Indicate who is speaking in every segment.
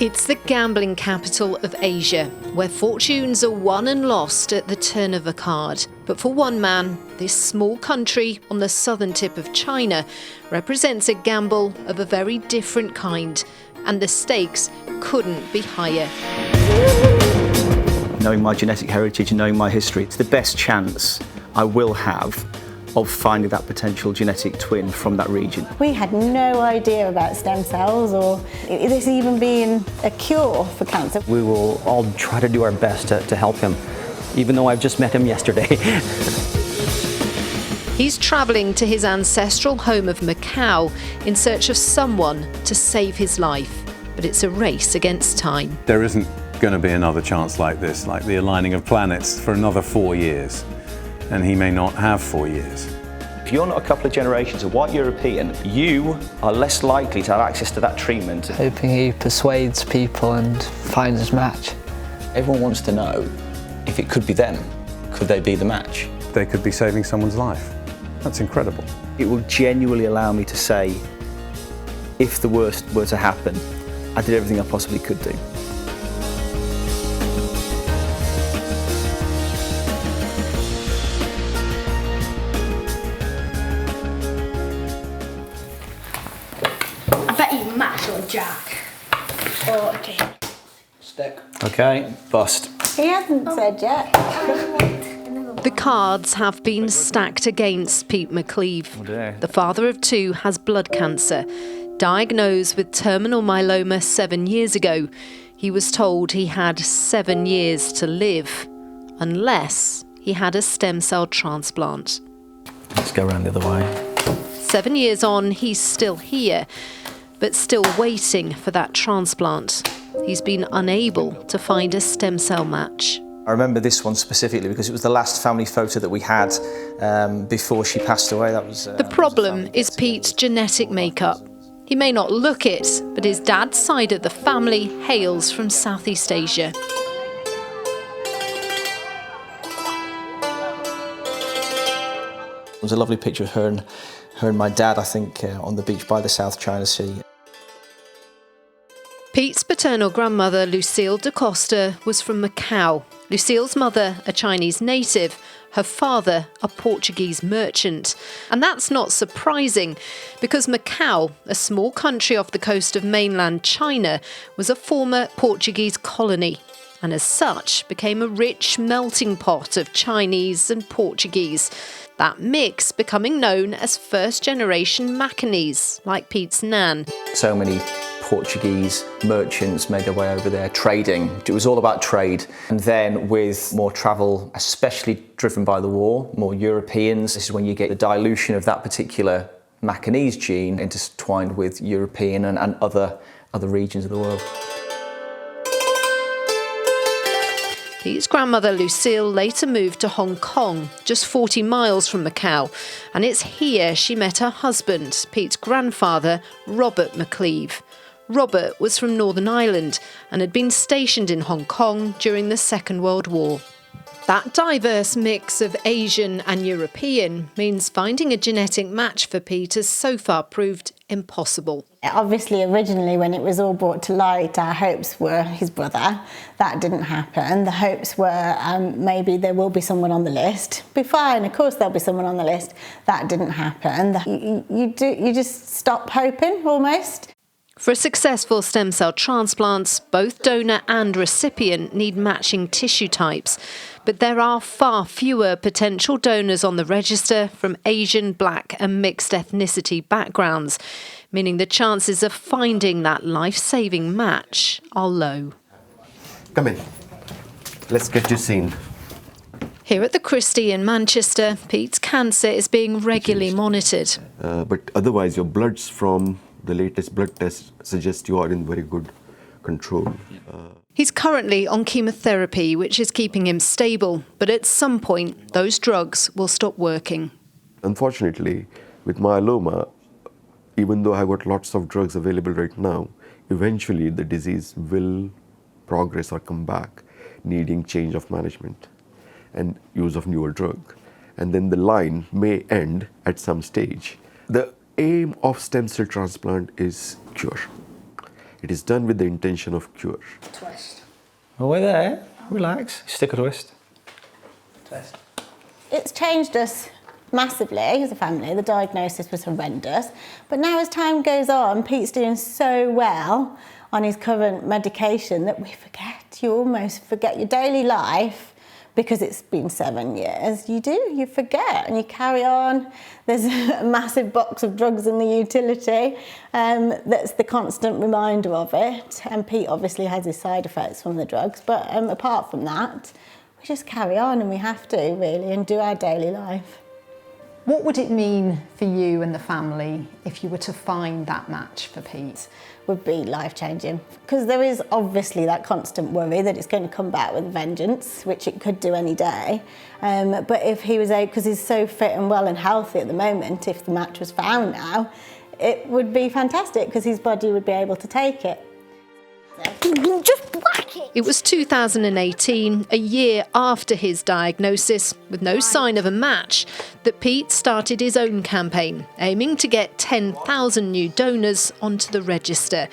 Speaker 1: It's the gambling capital of Asia, where fortunes are won and lost at the turn of a card. But for one man, this small country on the southern tip of China represents a gamble of a very different kind, and the stakes couldn't be higher.
Speaker 2: Knowing my genetic heritage and knowing my history, it's the best chance I will have of finding that potential genetic twin from that region.
Speaker 3: We had no idea about stem cells or this even being a cure for cancer.
Speaker 4: We will all try to do our best to help him, even though I've just met him yesterday.
Speaker 1: He's travelling to his ancestral home of Macau in search of someone to save his life. But it's a race against time.
Speaker 5: There isn't going to be another chance like this, like the aligning of planets, for another 4 years. And he may not have 4 years.
Speaker 2: If you're not a couple of generations of white European, you are less likely to have access to that treatment.
Speaker 6: Hoping he persuades people and finds his match.
Speaker 7: Everyone wants to know if it could be them. Could they be the match?
Speaker 5: They could be saving someone's life. That's incredible.
Speaker 2: It will genuinely allow me to say, if the worst were to happen, I did everything I possibly could do.
Speaker 8: I bet you mash or jack. Oh, okay.
Speaker 7: Stick.
Speaker 2: Okay, bust.
Speaker 3: He hasn't said yet.
Speaker 1: The cards have been stacked against Pete McCleave.
Speaker 2: Oh dear.
Speaker 1: The father of two has blood cancer. Diagnosed with terminal myeloma 7 years ago, he was told he had 7 years to live, unless he had a stem cell transplant.
Speaker 2: Let's go around the other way.
Speaker 1: 7 years on, he's still here, but still waiting for that transplant. He's been unable to find a stem cell match.
Speaker 2: I remember this one specifically because it was the last family photo that we had before she passed away. That was
Speaker 1: The problem is Pete's genetic makeup. He may not look it, but his dad's side of the family hails from Southeast Asia.
Speaker 2: There was a lovely picture of her and my dad, I think, on the beach by the South China Sea.
Speaker 1: Pete's paternal grandmother, Lucille da Costa, was from Macau. Lucille's mother, a Chinese native, her father, a Portuguese merchant. And that's not surprising, because Macau, a small country off the coast of mainland China, was a former Portuguese colony, and as such became a rich melting pot of Chinese and Portuguese. That mix becoming known as first-generation Macanese, like Pete's nan.
Speaker 2: So many Portuguese merchants made their way over there trading. It was all about trade. And then with more travel, especially driven by the war, more Europeans, this is when you get the dilution of that particular Macanese gene intertwined with European and other regions of the world.
Speaker 1: Pete's grandmother Lucille later moved to Hong Kong, just 40 miles from Macau, and it's here she met her husband, Pete's grandfather, Robert McCleave. Robert was from Northern Ireland and had been stationed in Hong Kong during the Second World War. That diverse mix of Asian and European means finding a genetic match for Pete has so far proved impossible.
Speaker 3: Obviously, originally, when it was all brought to light, our hopes were his brother. That didn't happen. The hopes were maybe there will be someone on the list. Be fine, of course there'll be someone on the list. That didn't happen. You just stop hoping, almost.
Speaker 1: For a successful stem cell transplant, both donor and recipient need matching tissue types. But there are far fewer potential donors on the register from Asian, black and mixed ethnicity backgrounds, meaning the chances of finding that life-saving match are low.
Speaker 9: Come in. Let's get you seen.
Speaker 1: Here at the Christie in Manchester, Pete's cancer is being regularly monitored.
Speaker 9: But otherwise, your bloods from the latest blood test suggest you are in very good control.
Speaker 1: He's currently on chemotherapy, which is keeping him stable, but at some point, those drugs will stop working.
Speaker 9: Unfortunately, with myeloma, even though I've got lots of drugs available right now, eventually the disease will progress or come back, needing change of management and use of newer drug. And then the line may end at some stage. The aim of stem cell transplant is cure. It is done with the intention of cure.
Speaker 8: Twist.
Speaker 4: Well, we're there. Relax. Stick a twist.
Speaker 8: Twist.
Speaker 3: It's changed us massively as a family. The diagnosis was horrendous. But now as time goes on, Pete's doing so well on his current medication that we forget. You almost forget your daily life because it's been 7 years. You forget and you carry on. There's a massive box of drugs in the utility that's the constant reminder of it. And Pete obviously has his side effects from the drugs, but apart from that, we just carry on, and we have to really, and do our daily life.
Speaker 1: What would it mean for you and the family if you were to find that match for Pete?
Speaker 3: Would be life-changing, because there is obviously that constant worry that it's going to come back with vengeance, which it could do any day. But if he was able, because he's so fit and well and healthy at the moment, if the match was found now, it would be fantastic because his body would be able to take it.
Speaker 8: Just whack it!
Speaker 1: It was 2018, a year after his diagnosis, with no sign of a match, that Pete started his own campaign, aiming to get 10,000 new donors onto the register.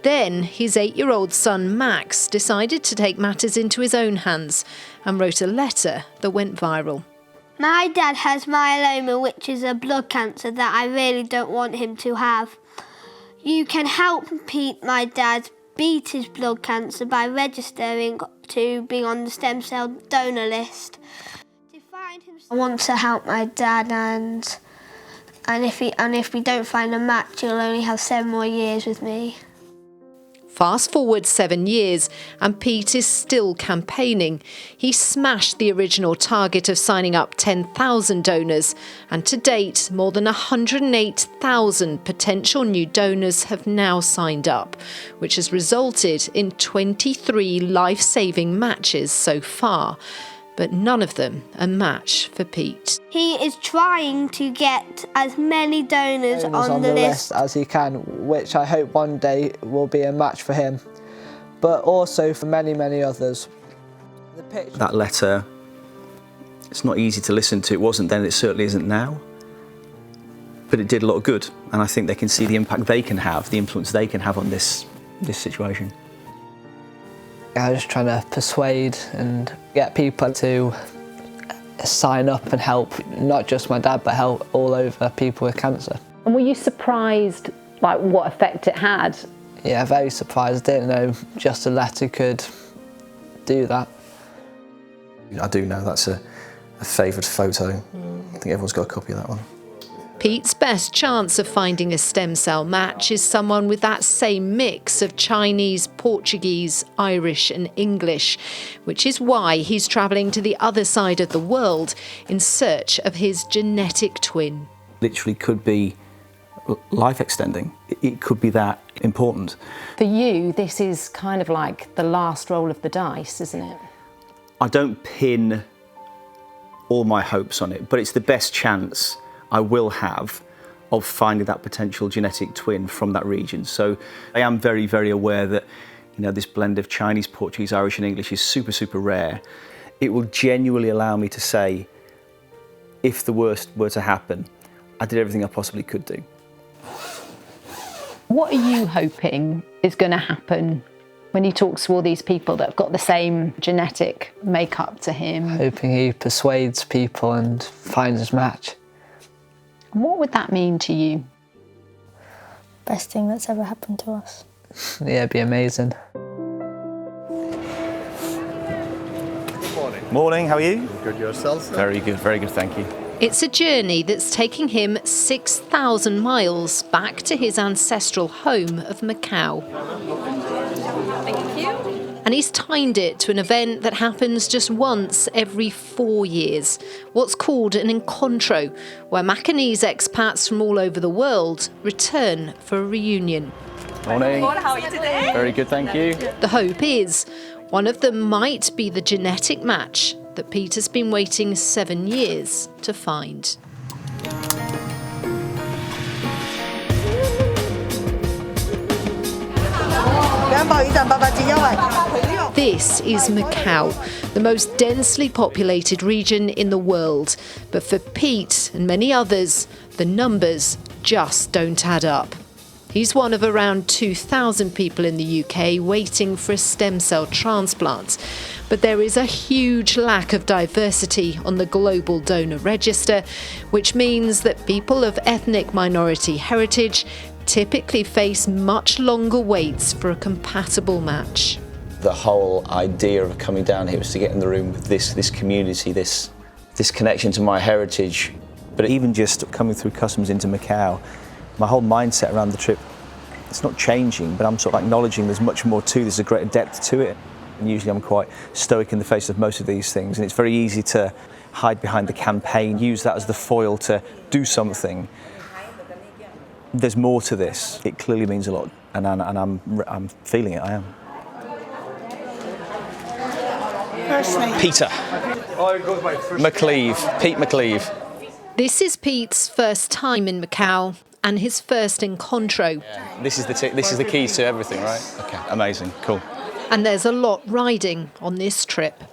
Speaker 1: Then his 8-year-old son Max decided to take matters into his own hands and wrote a letter that went viral.
Speaker 8: My dad has myeloma, which is a blood cancer that I really don't want him to have. You can help Pete, my dad, beat his blood cancer by registering to be on the stem cell donor list. I want to help my dad, and if we don't find a match, he'll only have 7 more years with me.
Speaker 1: Fast forward 7 years, and Pete is still campaigning. He smashed the original target of signing up 10,000 donors, and to date, more than 108,000 potential new donors have now signed up, which has resulted in 23 life-saving matches so far. But none of them a match for Pete.
Speaker 8: He is trying to get as many donors on the list
Speaker 6: as he can, which I hope one day will be a match for him, but also for many, many others.
Speaker 4: That letter, it's not easy to listen to. It wasn't then, it certainly isn't now. But it did a lot of good, and I think they can see the impact they can have, the influence they can have on this situation.
Speaker 6: I was just trying to persuade and get people to sign up and help, not just my dad, but help all over people with cancer.
Speaker 1: And were you surprised, like, what effect it had?
Speaker 6: Yeah, very surprised. I didn't know just a letter could do that.
Speaker 2: I do know that's a favoured photo. I think everyone's got a copy of that one.
Speaker 1: Pete's best chance of finding a stem cell match is someone with that same mix of Chinese, Portuguese, Irish and English, which is why he's travelling to the other side of the world in search of his genetic twin.
Speaker 4: Literally could be life extending. It could be that important.
Speaker 1: For you, this is kind of like the last roll of the dice, isn't it?
Speaker 4: I don't pin all my hopes on it, but it's the best chance I will have of finding that potential genetic twin from that region. So I am very, very aware that, you know, this blend of Chinese, Portuguese, Irish and English is super, super rare. It will genuinely allow me to say, if the worst were to happen, I did everything I possibly could do.
Speaker 1: What are you hoping is going to happen when he talks to all these people that have got the same genetic makeup to him?
Speaker 6: Hoping he persuades people and finds his match.
Speaker 1: And what would that mean to you?
Speaker 8: Best thing that's ever happened to us.
Speaker 6: Yeah, it'd be amazing.
Speaker 2: Morning, how are you?
Speaker 10: Good, yourself, sir?
Speaker 2: Very good, thank you.
Speaker 1: It's a journey that's taking him 6,000 miles back to his ancestral home of Macau. Thank you. And he's timed it to an event that happens just once every 4 years, what's called an encontro, where Macanese expats from all over the world return for a reunion.
Speaker 2: Morning.
Speaker 11: How are you today?
Speaker 2: Very good, thank you.
Speaker 1: The hope is one of them might be the genetic match that Peter's been waiting 7 years to find. This is Macau, the most densely populated region in the world. But for Pete and many others, the numbers just don't add up. He's one of around 2,000 people in the UK waiting for a stem cell transplant. But there is a huge lack of diversity on the global donor register, which means that people of ethnic minority heritage typically face much longer waits for a compatible match.
Speaker 7: The whole idea of coming down here was to get in the room with this community, this connection to my heritage.
Speaker 4: But even just coming through customs into Macau, my whole mindset around the trip, it's not changing, but I'm sort of acknowledging there's much more to this, a greater depth to it. And usually I'm quite stoic in the face of most of these things, and it's very easy to hide behind the campaign, use that as the foil to do something. There's more to this. It clearly means a lot, and I'm feeling it, I am.
Speaker 7: Peter. McCleave. Pete McCleave.
Speaker 1: This is Pete's first time in Macau and his first encontro.
Speaker 7: This is the key to everything, right? Okay, amazing, cool.
Speaker 1: And there's a lot riding on this trip.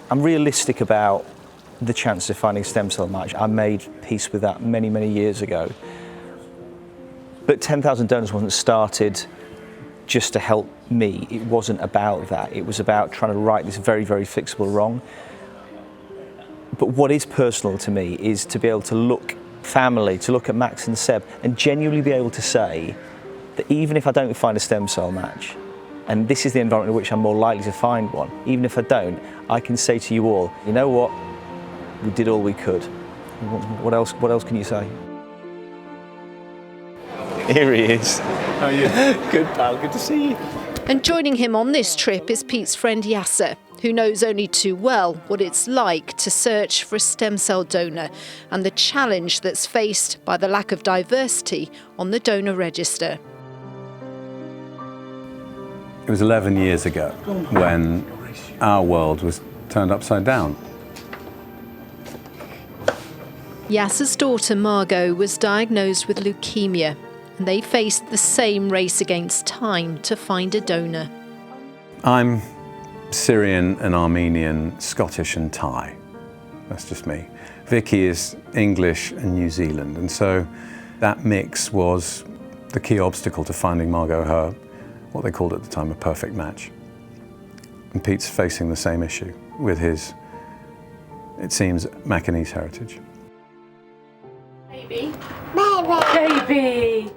Speaker 4: I'm realistic about the chance of finding a stem cell match. I made peace with that many, many years ago. But 10,000 donors wasn't started just to help me. It wasn't about that. It was about trying to right this very, very fixable wrong. But what is personal to me is to be able to look family, to look at Max and Seb and genuinely be able to say that even if I don't find a stem cell match, and this is the environment in which I'm more likely to find one, even if I don't, I can say to you all, you know what, we did all we could. What else can you say?
Speaker 7: Here he is.
Speaker 4: How are you? Good, pal, good to see you.
Speaker 1: And joining him on this trip is Pete's friend Yasser, who knows only too well what it's like to search for a stem cell donor and the challenge that's faced by the lack of diversity on the donor register.
Speaker 5: It was 11 years ago when our world was turned upside down.
Speaker 1: Yasser's daughter Margot was diagnosed with leukemia, and they faced the same race against time to find a donor.
Speaker 5: I'm Syrian and Armenian, Scottish and Thai. That's just me. Vicky is English and New Zealand, and so that mix was the key obstacle to finding Margot her, what they called at the time, a perfect match. And Pete's facing the same issue with his, it seems, Macanese heritage.
Speaker 8: Baby.
Speaker 10: Baby.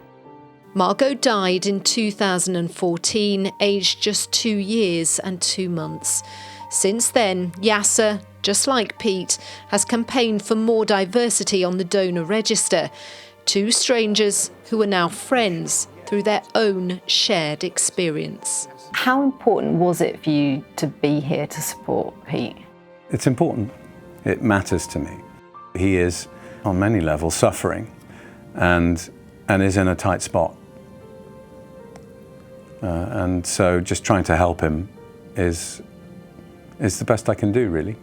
Speaker 1: Margot died in 2014, aged just 2 years and 2 months. Since then, Yasser, just like Pete, has campaigned for more diversity on the donor register. Two strangers who are now friends through their own shared experience.
Speaker 10: How important was it for you to be here to support Pete?
Speaker 5: It's important. It matters to me. He is, on many levels, suffering and is in a tight spot. And so just trying to help him is the best I can do, really.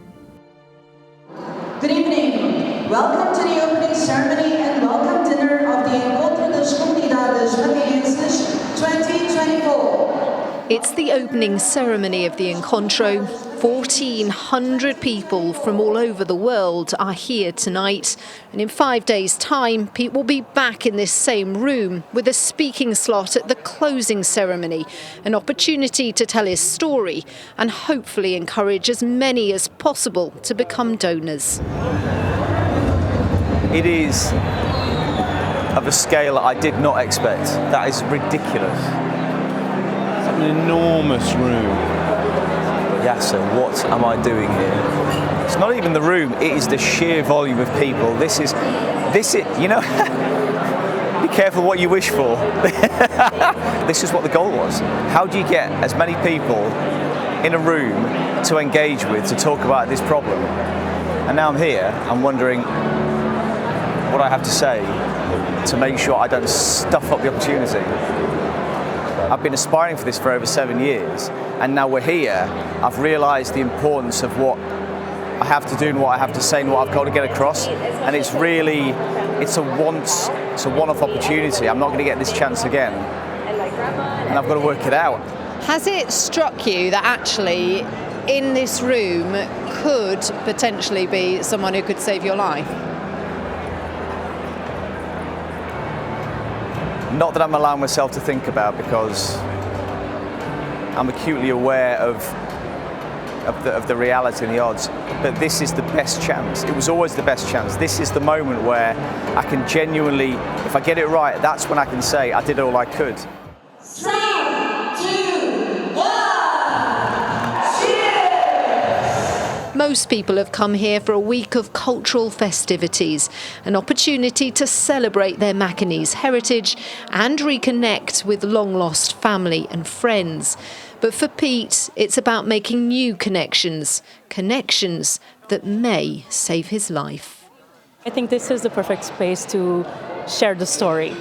Speaker 11: Good evening. Welcome to the opening ceremony and welcome dinner of the Encontro das Comunidades Macanenses 2024.
Speaker 1: It's the opening ceremony of the Encontro. 1,400 people from all over the world are here tonight. And in 5 days' time, Pete will be back in this same room with a speaking slot at the closing ceremony, an opportunity to tell his story and hopefully encourage as many as possible to become donors.
Speaker 4: It is of a scale I did not expect. That is ridiculous.
Speaker 12: It's an enormous room.
Speaker 4: Yasser, what am I doing here? It's not even the room, it is the sheer volume of people. This is, you know, be careful what you wish for. This is what the goal was. How do you get as many people in a room to engage with, to talk about this problem? And now I'm here, I'm wondering what I have to say to make sure I don't stuff up the opportunity. I've been aspiring for this for over 7 years, and now we're here. I've realised the importance of what I have to do and what I have to say and what I've got to get across, and it's really, it's a one-off opportunity. I'm not going to get this chance again, and I've got to work it out.
Speaker 10: Has it struck you that actually in this room could potentially be someone who could save your life?
Speaker 4: Not that I'm allowing myself to think about, because I'm acutely aware of the reality and the odds, but this is the best chance. It was always the best chance. This is the moment where I can genuinely, if I get it right, that's when I can say I did all I could.
Speaker 11: 3, 2, 1, cheers!
Speaker 1: Most people have come here for a week of cultural festivities, an opportunity to celebrate their Macanese heritage and reconnect with long-lost family and friends. But for Pete, it's about making new connections, connections that may save his life.
Speaker 13: I think this is the perfect space to share the story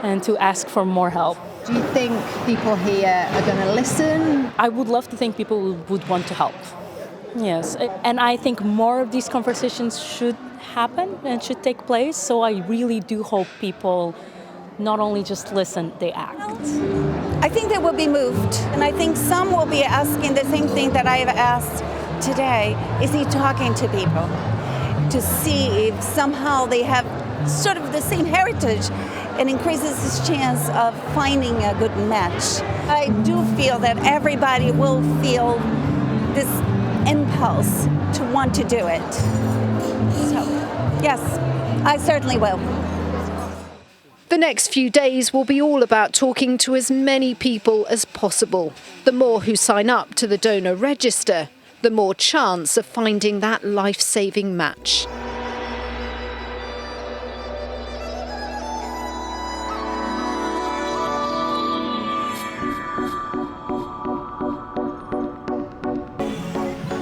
Speaker 13: and to ask for more help.
Speaker 10: Do you think people here are going to listen?
Speaker 13: I would love to think people would want to help. Yes, and I think more of these conversations should happen and should take place. So I really do hope people not only just listen, they act.
Speaker 14: I think they will be moved, and I think some will be asking the same thing that I have asked today. Is he talking to people to see if somehow they have sort of the same heritage and increases his chance of finding a good match? I do feel that everybody will feel this impulse to want to do it. So, yes, I certainly will.
Speaker 1: The next few days will be all about talking to as many people as possible. The more who sign up to the donor register, the more chance of finding that life-saving match.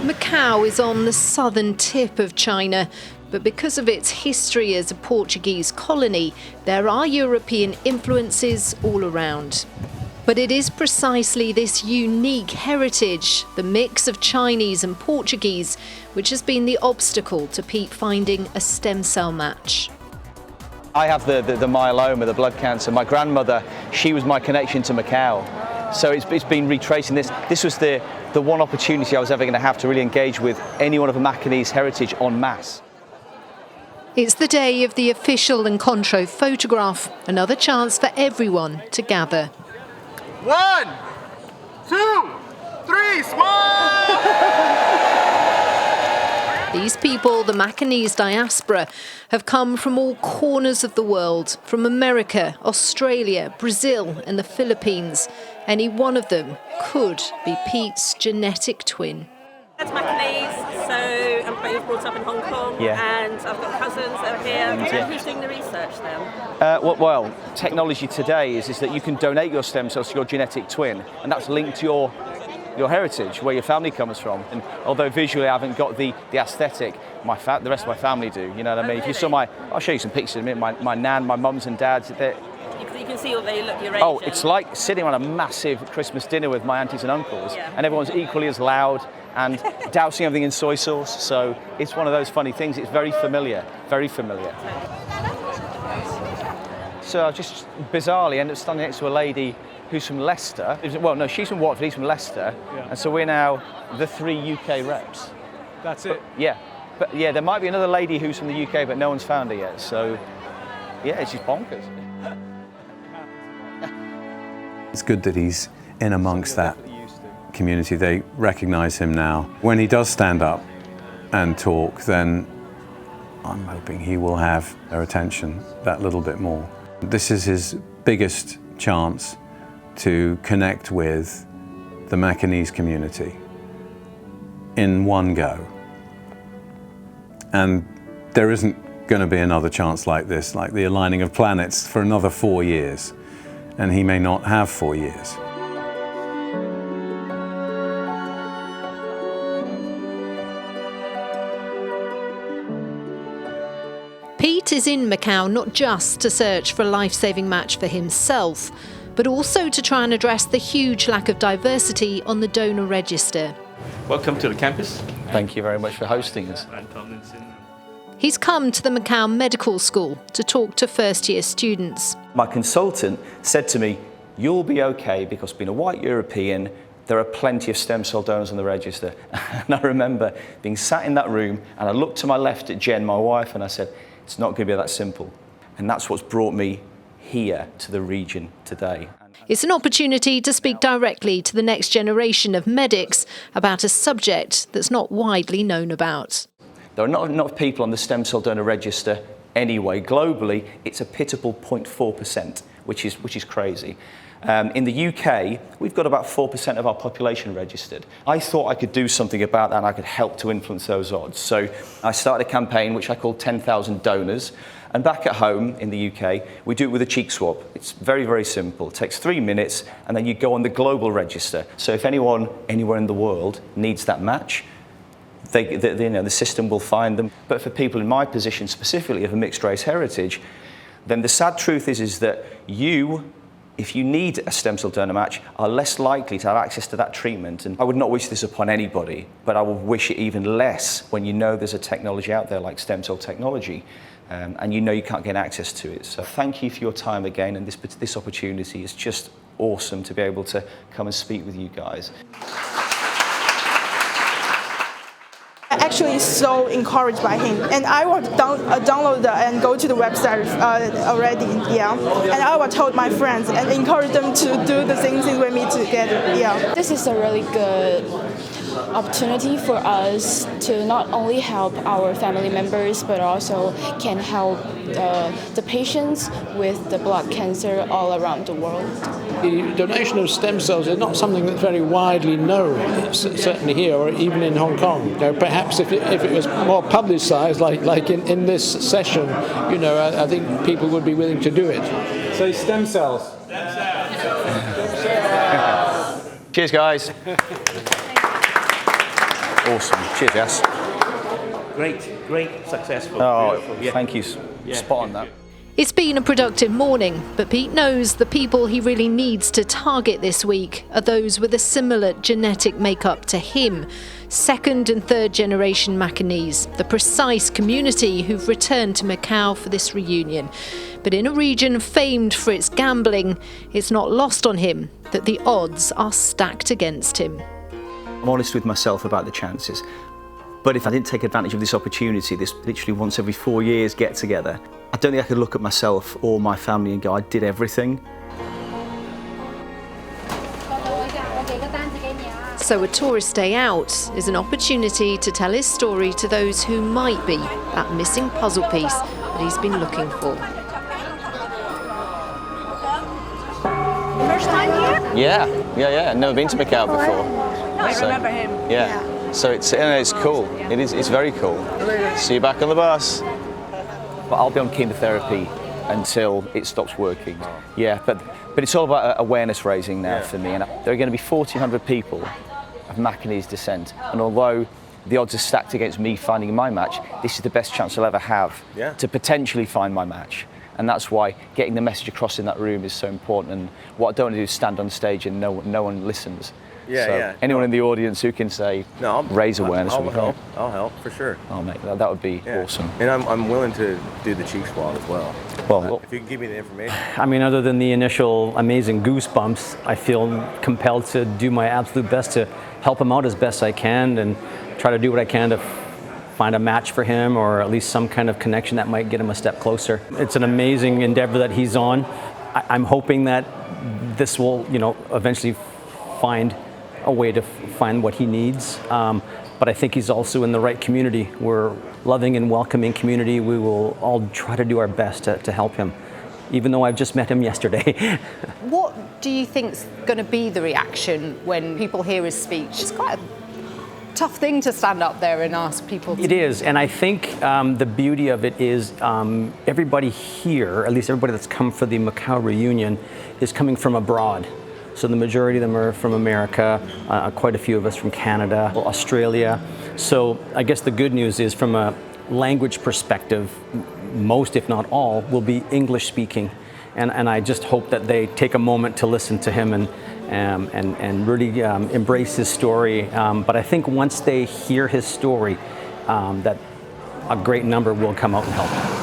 Speaker 1: Macau is on the southern tip of China, but because of its history as a Portuguese colony, there are European influences all around. But it is precisely this unique heritage, the mix of Chinese and Portuguese, which has been the obstacle to Pete finding a stem cell match.
Speaker 4: I have the myeloma, the blood cancer. My grandmother, she was my connection to Macau. So it's been retracing this. This was the one opportunity I was ever going to have to really engage with anyone of a Macanese heritage en masse.
Speaker 1: It's the day of the official Encontro photograph, another chance for everyone to gather.
Speaker 12: 1, 2, 3, smile!
Speaker 1: These people, the Macanese diaspora, have come from all corners of the world, from America, Australia, Brazil and the Philippines. Any one of them could be Pete's genetic twin.
Speaker 15: That's Macanese, so I'm brought up in Hong Kong, and I've got cousins that are here. Who's doing the research then?
Speaker 4: Well, technology today is that you can donate your stem cells to your genetic twin, and that's linked to your heritage, where your family comes from. And although visually I haven't got the aesthetic, the rest of my family do. You know what I mean? If you saw I'll show you some pictures in a minute. My nan, my mums and dads.
Speaker 15: You can see what they look your age.
Speaker 4: Oh, it's like sitting on a massive Christmas dinner with my aunties and uncles, and everyone's equally as loud and dousing everything in soy sauce. So it's one of those funny things. It's very familiar, very familiar. So I just bizarrely ended up standing next to a lady who's from Leicester. Well, no, she's from Watford, he's from Leicester. And so we're now the 3 UK reps.
Speaker 12: That's it?
Speaker 4: But there might be another lady who's from the UK, but no one's found her yet. So yeah, it's just bonkers.
Speaker 5: It's good that he's in amongst that community. They recognise him now. When he does stand up and talk, then I'm hoping he will have their attention that little bit more. This is his biggest chance to connect with the Macanese community in one go. And there isn't going to be another chance like this, like the aligning of planets, for another 4 years. And he may not have 4 years.
Speaker 1: Pete is in Macau not just to search for a life-saving match for himself, but also to try and address the huge lack of diversity on the donor register.
Speaker 16: Welcome to the campus.
Speaker 4: Thank you very much for hosting us.
Speaker 1: He's come to the Macau Medical School to talk to first-year students.
Speaker 4: My consultant said to me, "You'll be okay because being a white European, there are plenty of stem cell donors on the register." And I remember being sat in that room and I looked to my left at Jen, my wife, and I said, "It's not going to be that simple." And that's what's brought me here to the region today.
Speaker 1: It's an opportunity to speak directly to the next generation of medics about a subject that's not widely known about.
Speaker 4: There are not enough people on the stem cell donor register anyway. Globally, it's a pitiful 0.4%, which is crazy. In the UK, we've got about 4% of our population registered. I thought I could do something about that and I could help to influence those odds. So I started a campaign which I called 10,000 Donors. And back at home in the UK, we do it with a cheek swab. It's very, very simple. It takes 3 minutes and then you go on the global register. So if anyone anywhere in the world needs that match, the system will find them. But for people in my position, specifically of a mixed race heritage, then the sad truth is that you, if you need a stem cell donor match, are less likely to have access to that treatment. And I would not wish this upon anybody, but I would wish it even less when you know there's a technology out there like stem cell technology, and you know you can't get access to it. So thank you for your time again, and this opportunity is just awesome to be able to come and speak with you guys.
Speaker 16: Actually so encouraged by him, and I was download and go to the website already, and I was told my friends and encourage them to do the same thing with me together.
Speaker 17: This is a really good opportunity for us to not only help our family members but also can help the patients with the blood cancer all around the world.
Speaker 18: The donation of stem cells is not something that's very widely known, certainly here or even in Hong Kong. Perhaps if it was more publicised, like in this session, I think people would be willing to do it.
Speaker 12: Say stem cells.
Speaker 4: Cheers, guys. Awesome. Cheers, yes.
Speaker 19: Great, successful.
Speaker 4: Oh,
Speaker 19: beautiful.
Speaker 4: Thank you. Spot on that.
Speaker 1: It's been a productive morning, but Pete knows the people he really needs to target this week are those with a similar genetic makeup to him. Second and third generation Macanese, the precise community who've returned to Macau for this reunion. But in a region famed for its gambling, it's not lost on him that the odds are stacked against him.
Speaker 4: I'm honest with myself about the chances. But if I didn't take advantage of this opportunity, this literally once every 4 years get together, I don't think I could look at myself or my family and go, I did everything.
Speaker 1: So a tourist day out is an opportunity to tell his story to those who might be that missing puzzle piece that he's been looking for.
Speaker 8: First time here?
Speaker 7: Yeah. Never been to Macau before.
Speaker 8: I remember him.
Speaker 7: Yeah. So it's cool. It's very cool. See you back on the bus.
Speaker 4: But I'll be on chemotherapy until it stops working. Yeah, but it's all about awareness raising now for me. And there are going to be 1,400 people of Macanese descent. And although the odds are stacked against me finding my match, this is the best chance I'll ever have to potentially find my match. And that's why getting the message across in that room is so important. And what I don't want to do is stand on stage and no one listens. Anyone in the audience who can say, raise awareness will help.
Speaker 20: I'll help, for sure.
Speaker 4: Oh, mate, that would be awesome.
Speaker 20: And I'm willing to do the cheek swab as well.
Speaker 4: Well,
Speaker 20: if you can give me the information.
Speaker 21: I mean, other than the initial amazing goosebumps, I feel compelled to do my absolute best to help him out as best I can and try to do what I can to find a match for him or at least some kind of connection that might get him a step closer. It's an amazing endeavor that he's on. I'm hoping that this will, eventually find a way to find what he needs. But I think he's also in the right community. We're a loving and welcoming community. We will all try to do our best to help him, even though I've just met him yesterday.
Speaker 10: What do you think's going to be the reaction when people hear his speech? It's quite a tough thing to stand up there and ask people.
Speaker 21: It is, and I think the beauty of it is everybody here, at least everybody that's come for the Macau reunion, is coming from abroad. So the majority of them are from America, quite a few of us from Canada, Australia. So I guess the good news is from a language perspective, most if not all will be English speaking. And I just hope that they take a moment to listen to him and really embrace his story. But I think once they hear his story, that a great number will come out and help him.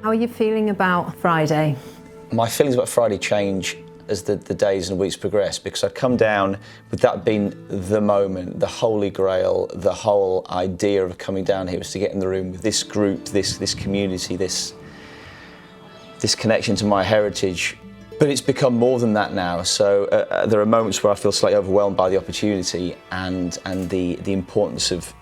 Speaker 22: How are you feeling about Friday?
Speaker 7: My feelings about Friday change as the days and weeks progressed, because I'd come down with that being the moment, the holy grail, the whole idea of coming down here was to get in the room with this group, this community, this connection to my heritage. But it's become more than that now, so there are moments where I feel slightly overwhelmed by the opportunity and the importance of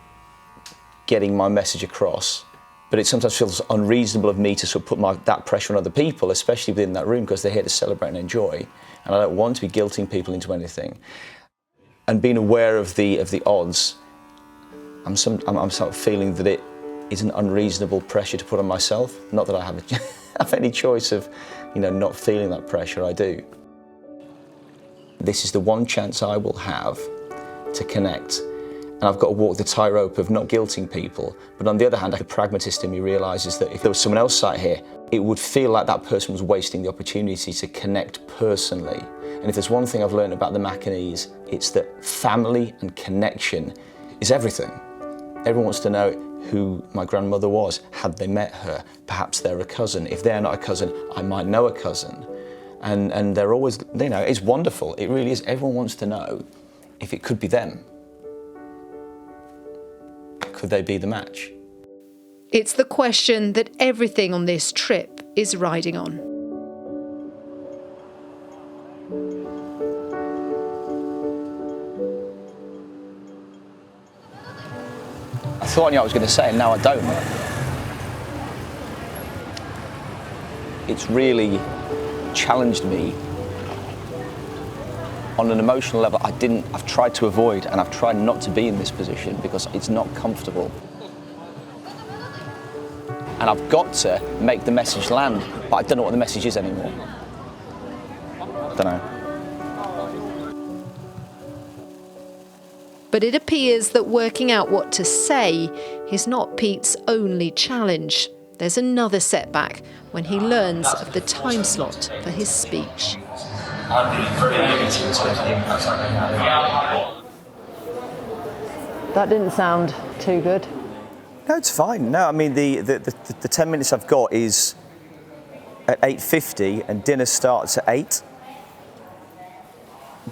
Speaker 7: getting my message across. But it sometimes feels unreasonable of me to sort of put that pressure on other people, especially within that room, because they're here to celebrate and enjoy. And I don't want to be guilting people into anything. And being aware of the odds, I'm sort of feeling that it is an unreasonable pressure to put on myself. Not that I have any choice of, not feeling that pressure. I do. This is the one chance I will have to connect. And I've got to walk the tightrope of not guilting people. But on the other hand, the pragmatist in me realises that if there was someone else sat here, it would feel like that person was wasting the opportunity to connect personally. And if there's one thing I've learned about the Macanese, it's that family and connection is everything. Everyone wants to know who my grandmother was. Had they met her? Perhaps they're a cousin. If they're not a cousin, I might know a cousin. And they're always, it's wonderful. It really is. Everyone wants to know if it could be them. Could they be the match?
Speaker 1: It's the question that everything on this trip is riding on.
Speaker 2: I thought I knew what I was going to say, and now I don't. It's really challenged me on an emotional level. I've tried to avoid, and I've tried not to be in this position because it's not comfortable. And I've got to make the message land, but I don't know what the message is anymore. I don't know.
Speaker 1: But it appears that working out what to say is not Pete's only challenge. There's another setback when he learns of the time slot for his speech.
Speaker 19: That didn't sound too good.
Speaker 4: No, it's fine. No, I mean, the 10 minutes I've got is at 8:50 and dinner starts at 8.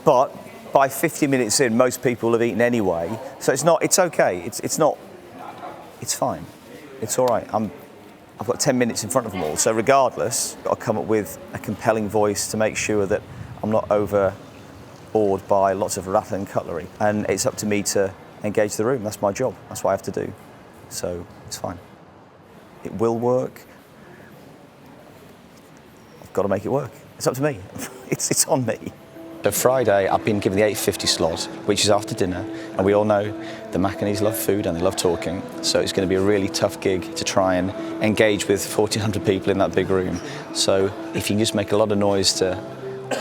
Speaker 4: But by 50 minutes in, most people have eaten anyway. So it's okay. It's fine. It's all right. I've got 10 minutes in front of them all. So regardless, I've got to come up with a compelling voice to make sure that I'm not overawed by lots of rattling cutlery. And it's up to me to engage the room. That's my job. That's what I have to do. So it's fine. It will work. I've got to make it work. It's up to me. It's on me.
Speaker 2: So Friday, I've been given the 8:50 slot, which is after dinner, and we all know the Macanese love food and they love talking, so it's going to be a really tough gig to try and engage with 1,400 people in that big room. So if you can just make a lot of noise to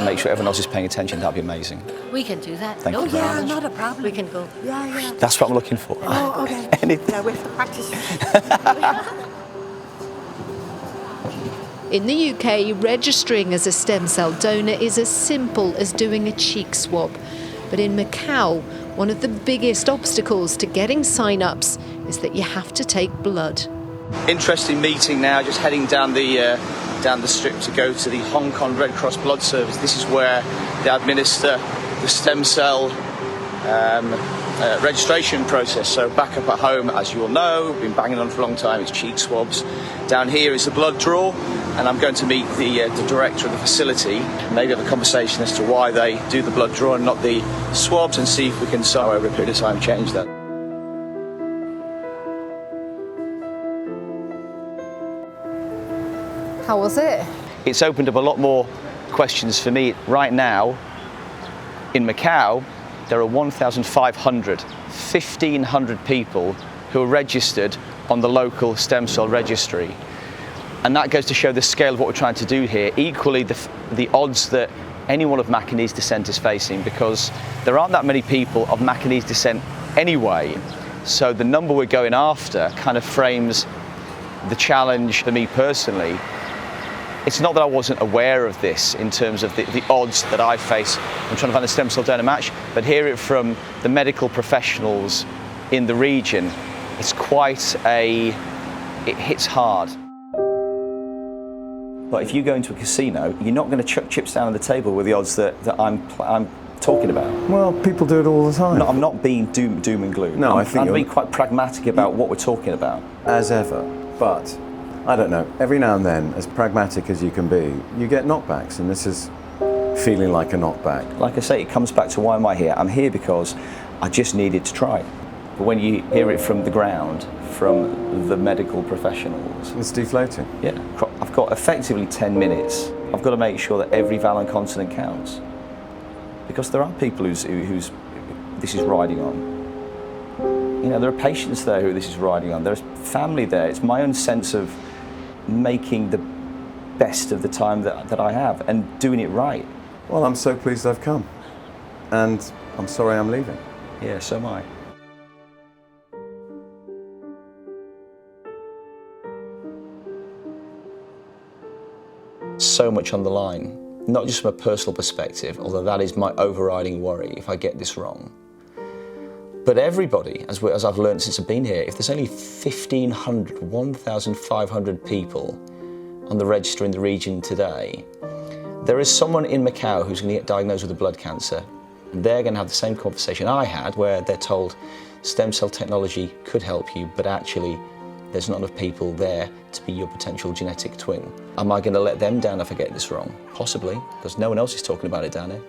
Speaker 2: make sure everyone else is paying attention, that'd be amazing.
Speaker 22: We can do that.
Speaker 2: Thank you very much.
Speaker 22: Not a problem. We can go. Yeah.
Speaker 2: That's what I'm looking for.
Speaker 22: Oh, okay.
Speaker 2: Anything.
Speaker 22: Yeah, we're for practice.
Speaker 1: In the UK, registering as a stem cell donor is as simple as doing a cheek swab. But in Macau, one of the biggest obstacles to getting sign-ups is that you have to take blood.
Speaker 2: Interesting meeting now, just heading down the strip to go to the Hong Kong Red Cross Blood Service. This is where they administer the stem cell registration process. So back up at home, as you all know, been banging on for a long time, it's cheek swabs. Down here is the blood draw, and I'm going to meet the director of the facility, maybe have a conversation as to why they do the blood draw and not the swabs, and see if we can somehow over a period of time change that.
Speaker 19: How was it?
Speaker 2: It's opened up a lot more questions for me. Right now, in Macau, there are 1,500 people who are registered on the local stem cell registry. And that goes to show the scale of what we're trying to do here. Equally, the odds that anyone of Macanese descent is facing, because there aren't that many people of Macanese descent anyway. So the number we're going after kind of frames the challenge for me personally. It's not that I wasn't aware of this in terms of the odds that I face when trying to find a stem cell donor match, but hear it from the medical professionals in the region, it's it hits hard.
Speaker 7: But if you go into a casino, you're not going to chuck chips down on the table with the odds that I'm talking about.
Speaker 5: Well, people do it all the time.
Speaker 7: No, I'm not being doom and gloom.
Speaker 5: No, I think
Speaker 7: I'm being quite pragmatic about what we're talking about.
Speaker 5: As ever, but I don't know. Every now and then, as pragmatic as you can be, you get knockbacks, and this is feeling like a knockback.
Speaker 7: Like I say, it comes back to why am I here? I'm here because I just needed to try. But when you hear it from the ground, from the medical professionals,
Speaker 5: it's deflating.
Speaker 7: Yeah, I've got effectively 10 minutes. I've got to make sure that every vowel and consonant counts. Because there are people who's this is riding on. You know, there are patients there who this is riding on. There's family there. It's my own sense of making the best of the time that I have and doing it right.
Speaker 5: Well, I'm so pleased I've come. And I'm sorry I'm leaving.
Speaker 7: Yeah, so am I. So much on the line. Not just from a personal perspective, although that is my overriding worry if I get this wrong. But everybody, as I've learned since I've been here, if there's only 1,500 people on the register in the region today, there is someone in Macau who's going to get diagnosed with a blood cancer. They're going to have the same conversation I had, where they're told stem cell technology could help you, but actually there's not enough people there to be your potential genetic twin. Am I going to let them down if I get this wrong? Possibly, because no one else is talking about it down here.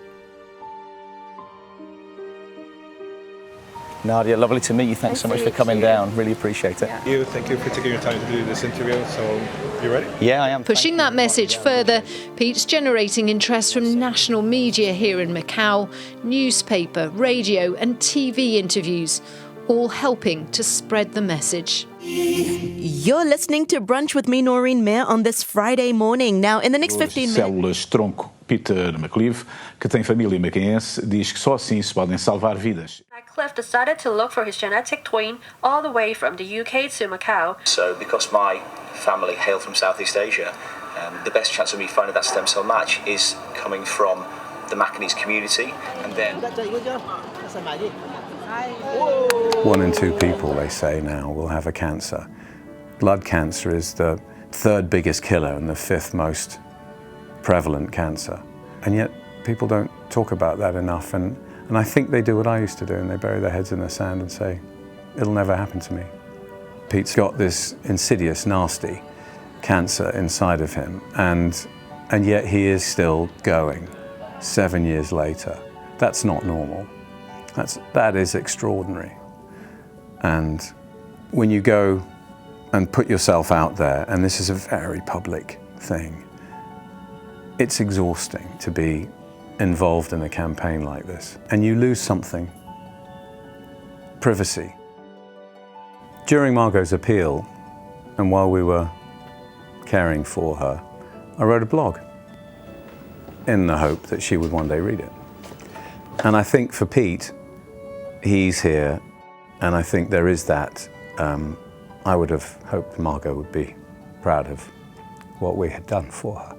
Speaker 7: Nadia, lovely to meet you. Thanks so much for coming down. Really appreciate it.
Speaker 12: Thank you for taking your time to do this interview. So, you ready?
Speaker 7: Yeah, I am.
Speaker 1: Pushing that message further, Pete's generating interest from national media here in Macau, newspaper, radio and TV interviews, all helping to spread the message.
Speaker 3: You're listening to Brunch with me, Noreen Mayer, on this Friday morning. Now, in the next 15 minutes...
Speaker 9: Células tronco, Peter McCleave, que tem família macanense, diz que só assim se podem salvar vidas.
Speaker 23: McCleave decided to look for his genetic twin all the way from the UK to Macau.
Speaker 7: So, because my family hail from Southeast Asia, the best chance of me finding that stem cell match is coming from the Macanese community, and then...
Speaker 5: 1 in 2 people, they say now, will have a cancer. Blood cancer is the 3rd biggest killer and the 5th most prevalent cancer. And yet people don't talk about that enough, and I think they do what I used to do, and they bury their heads in the sand and say, it'll never happen to me. Pete's got this insidious, nasty cancer inside of him, and yet he is still going 7 years later. That's not normal. That is extraordinary. And when you go and put yourself out there, and this is a very public thing, it's exhausting to be involved in a campaign like this. And you lose something, privacy. During Margot's appeal, and while we were caring for her, I wrote a blog in the hope that she would one day read it. And I think for Pete, he's here, and I think there is that. I would have hoped Margot would be proud of what we had done for her.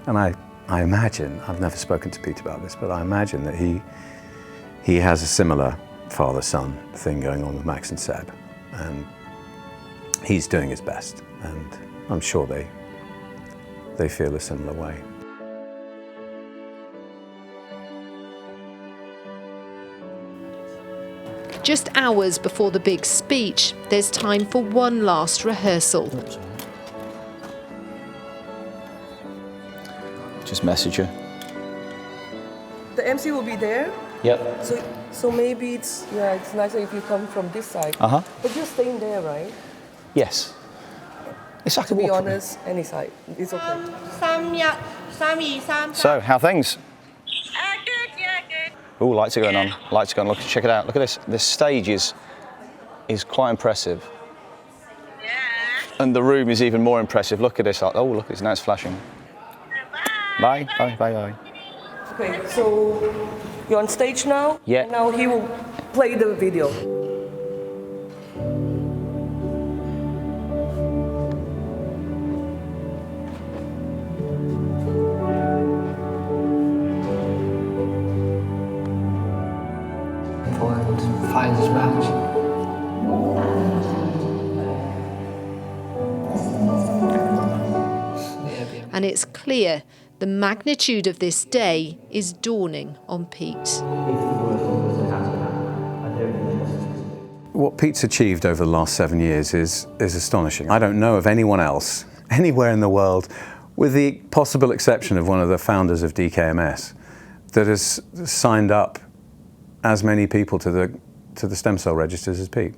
Speaker 5: And I imagine, I've never spoken to Pete about this, but I imagine that he has a similar father-son thing going on with Max and Seb, and he's doing his best, and I'm sure they feel a similar way.
Speaker 1: Just hours before the big speech, there's time for one last rehearsal.
Speaker 7: Just message her.
Speaker 24: The MC will be there?
Speaker 7: Yep.
Speaker 24: So maybe it's nicer if you come from this side.
Speaker 7: Uh-huh.
Speaker 24: But you're staying there, right?
Speaker 7: Yes. It's like
Speaker 24: to be honest, any side. It's okay.
Speaker 7: So, how are things? Oh, lights are going on. Lights are going on. Look, check it out. Look at this. This stage is quite impressive. Yeah. And the room is even more impressive. Look at this. Oh, look, now it's flashing. Bye. Bye. Bye. Bye.
Speaker 24: Okay, so you're on stage now?
Speaker 7: Yeah.
Speaker 24: And now he will play the video.
Speaker 6: Finds his match.
Speaker 1: And it's clear the magnitude of this day is dawning on Pete.
Speaker 5: What Pete's achieved over the last 7 years is astonishing. I don't know of anyone else, anywhere in the world, with the possible exception of one of the founders of DKMS, that has signed up as many people to the stem cell registers as Pete.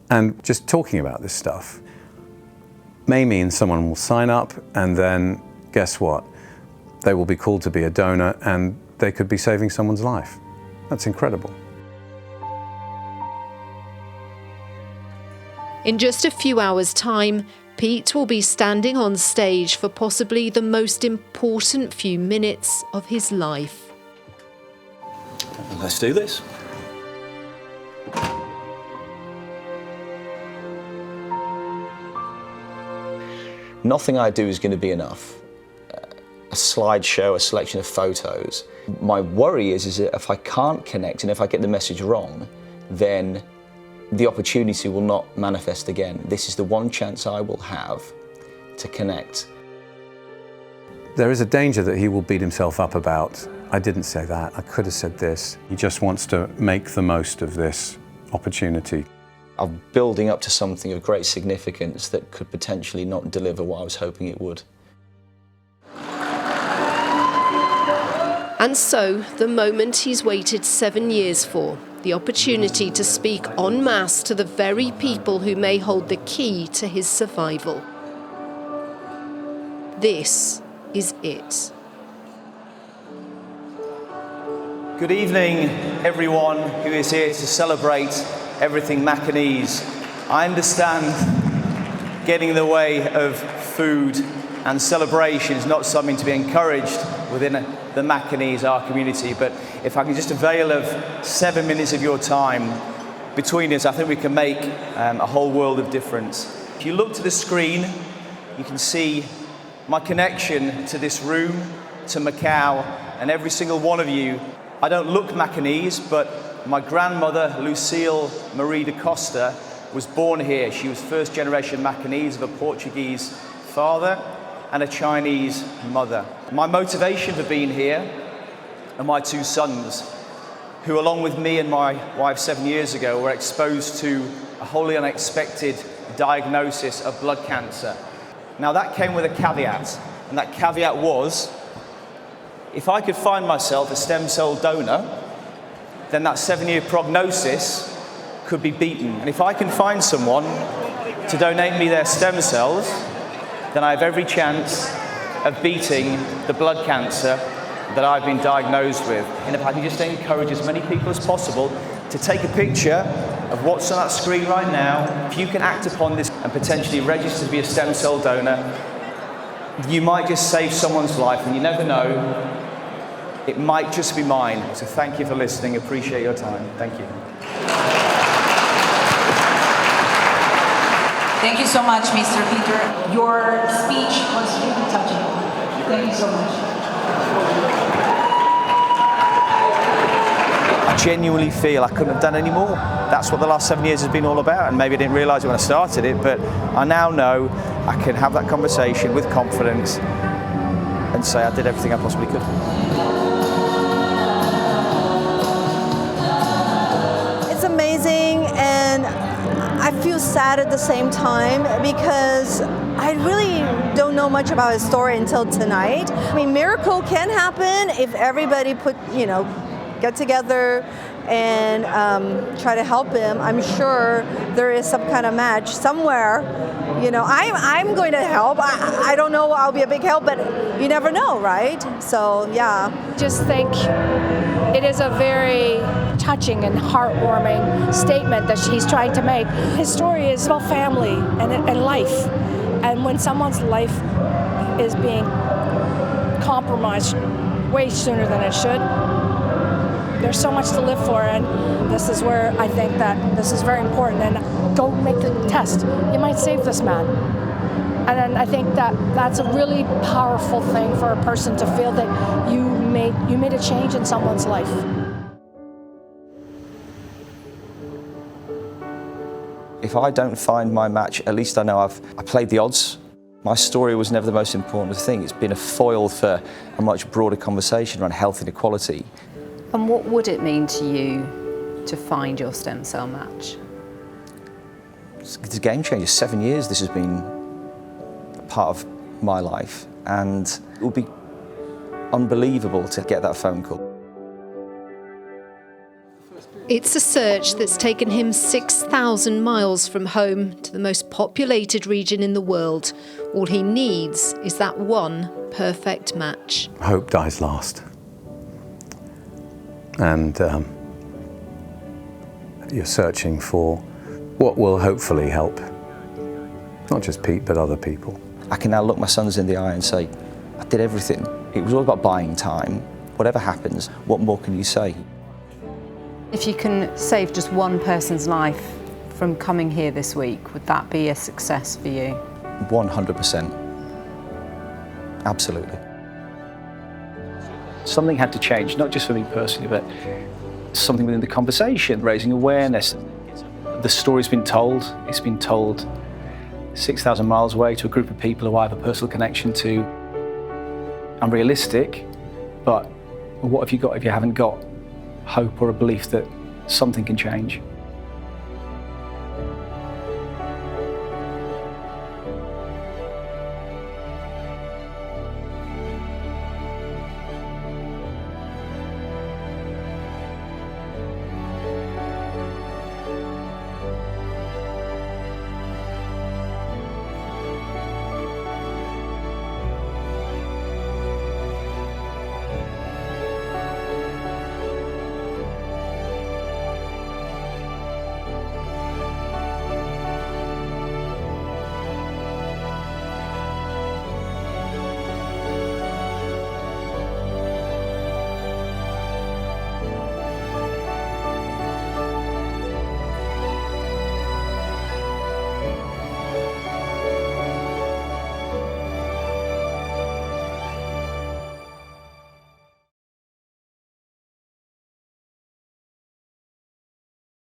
Speaker 5: And just talking about this stuff may mean someone will sign up and then, guess what? They will be called to be a donor and they could be saving someone's life. That's incredible.
Speaker 1: In just a few hours' time, Pete will be standing on stage for possibly the most important few minutes of his life.
Speaker 4: Let's do this.
Speaker 7: Nothing I do is going to be enough. A slideshow, a selection of photos. My worry is that if I can't connect and if I get the message wrong, then the opportunity will not manifest again. This is the one chance I will have to connect.
Speaker 5: There is a danger that he will beat himself up about, I didn't say that, I could have said this. He just wants to make the most of this opportunity.
Speaker 7: I'm building up to something of great significance that could potentially not deliver what I was hoping it would.
Speaker 1: And so, the moment he's waited 7 years for, the opportunity to speak en masse to the very people who may hold the key to his survival. This is it.
Speaker 4: Good evening, everyone who is here to celebrate everything Macanese. I understand getting in the way of food and celebration is not something to be encouraged within the Macanese, our community, but if I can just avail of 7 minutes of your time between us, I think we can make a whole world of difference. If you look to the screen, you can see my connection to this room, to Macau, and every single one of you. I don't look Macanese, but my grandmother, Lucille Marie da Costa, was born here. She was first generation Macanese of a Portuguese father and a Chinese mother. My motivation for being here are my 2 sons, who along with me and my wife 7 years ago were exposed to a wholly unexpected diagnosis of blood cancer. Now that came with a caveat, and that caveat was, if I could find myself a stem cell donor, then that 7-year prognosis could be beaten. And if I can find someone to donate me their stem cells, then I have every chance of beating the blood cancer that I've been diagnosed with. And if I can just encourage as many people as possible to take a picture of what's on that screen right now, if you can act upon this and potentially register to be a stem cell donor, you might just save someone's life, and you never know, it might just be mine. So thank you for listening, appreciate your time. Thank you.
Speaker 11: Thank you so much, Mr. Peter. Your speech was really touching. Thank you so much.
Speaker 4: I genuinely feel I couldn't have done any more. That's what the last 7 years has been all about, and maybe I didn't realise it when I started it, but I now know I can have that conversation with confidence and say I did everything I possibly could.
Speaker 13: It's amazing, and I feel sad at the same time because I really don't know much about his story until tonight. I mean, miracle can happen if everybody get together and try to help him. I'm sure there is some kind of match somewhere. I'm going to help. I don't know I'll be a big help, but you never know, right? So, yeah.
Speaker 14: Just think it is a very touching and heartwarming statement that he's trying to make. His story is about family and life. And when someone's life is being compromised way sooner than it should, there's so much to live for, and this is where I think that this is very important. And go make the test. You might save this man. And then I think that that's a really powerful thing for a person to feel that you made a change in someone's life.
Speaker 7: If I don't find my match, at least I know I played the odds
Speaker 2: My story was never the most important thing. It's been a foil for a much broader conversation around health inequality.
Speaker 10: And what would it mean to you to find your stem cell match?
Speaker 2: It's a game changer. 7 years this has been a part of my life, and it would be unbelievable to get that phone call.
Speaker 1: It's a search that's taken him 6,000 miles from home to the most populated region in the world. All he needs is that one perfect match.
Speaker 5: Hope dies last. And you're searching for what will hopefully help, not just Pete, but other people.
Speaker 2: I can now look my sons in the eye and say, I did everything. It was all about buying time. Whatever happens, what more can you say?
Speaker 10: If you can save just one person's life from coming here this week, would that be a success for you?
Speaker 2: 100%. Absolutely.
Speaker 4: Something had to change, not just for me personally, but something within the conversation, raising awareness. The story's been told. It's been told 6,000 miles away to a group of people who I have a personal connection to. I'm realistic, but what have you got if you haven't got hope or a belief that something can change?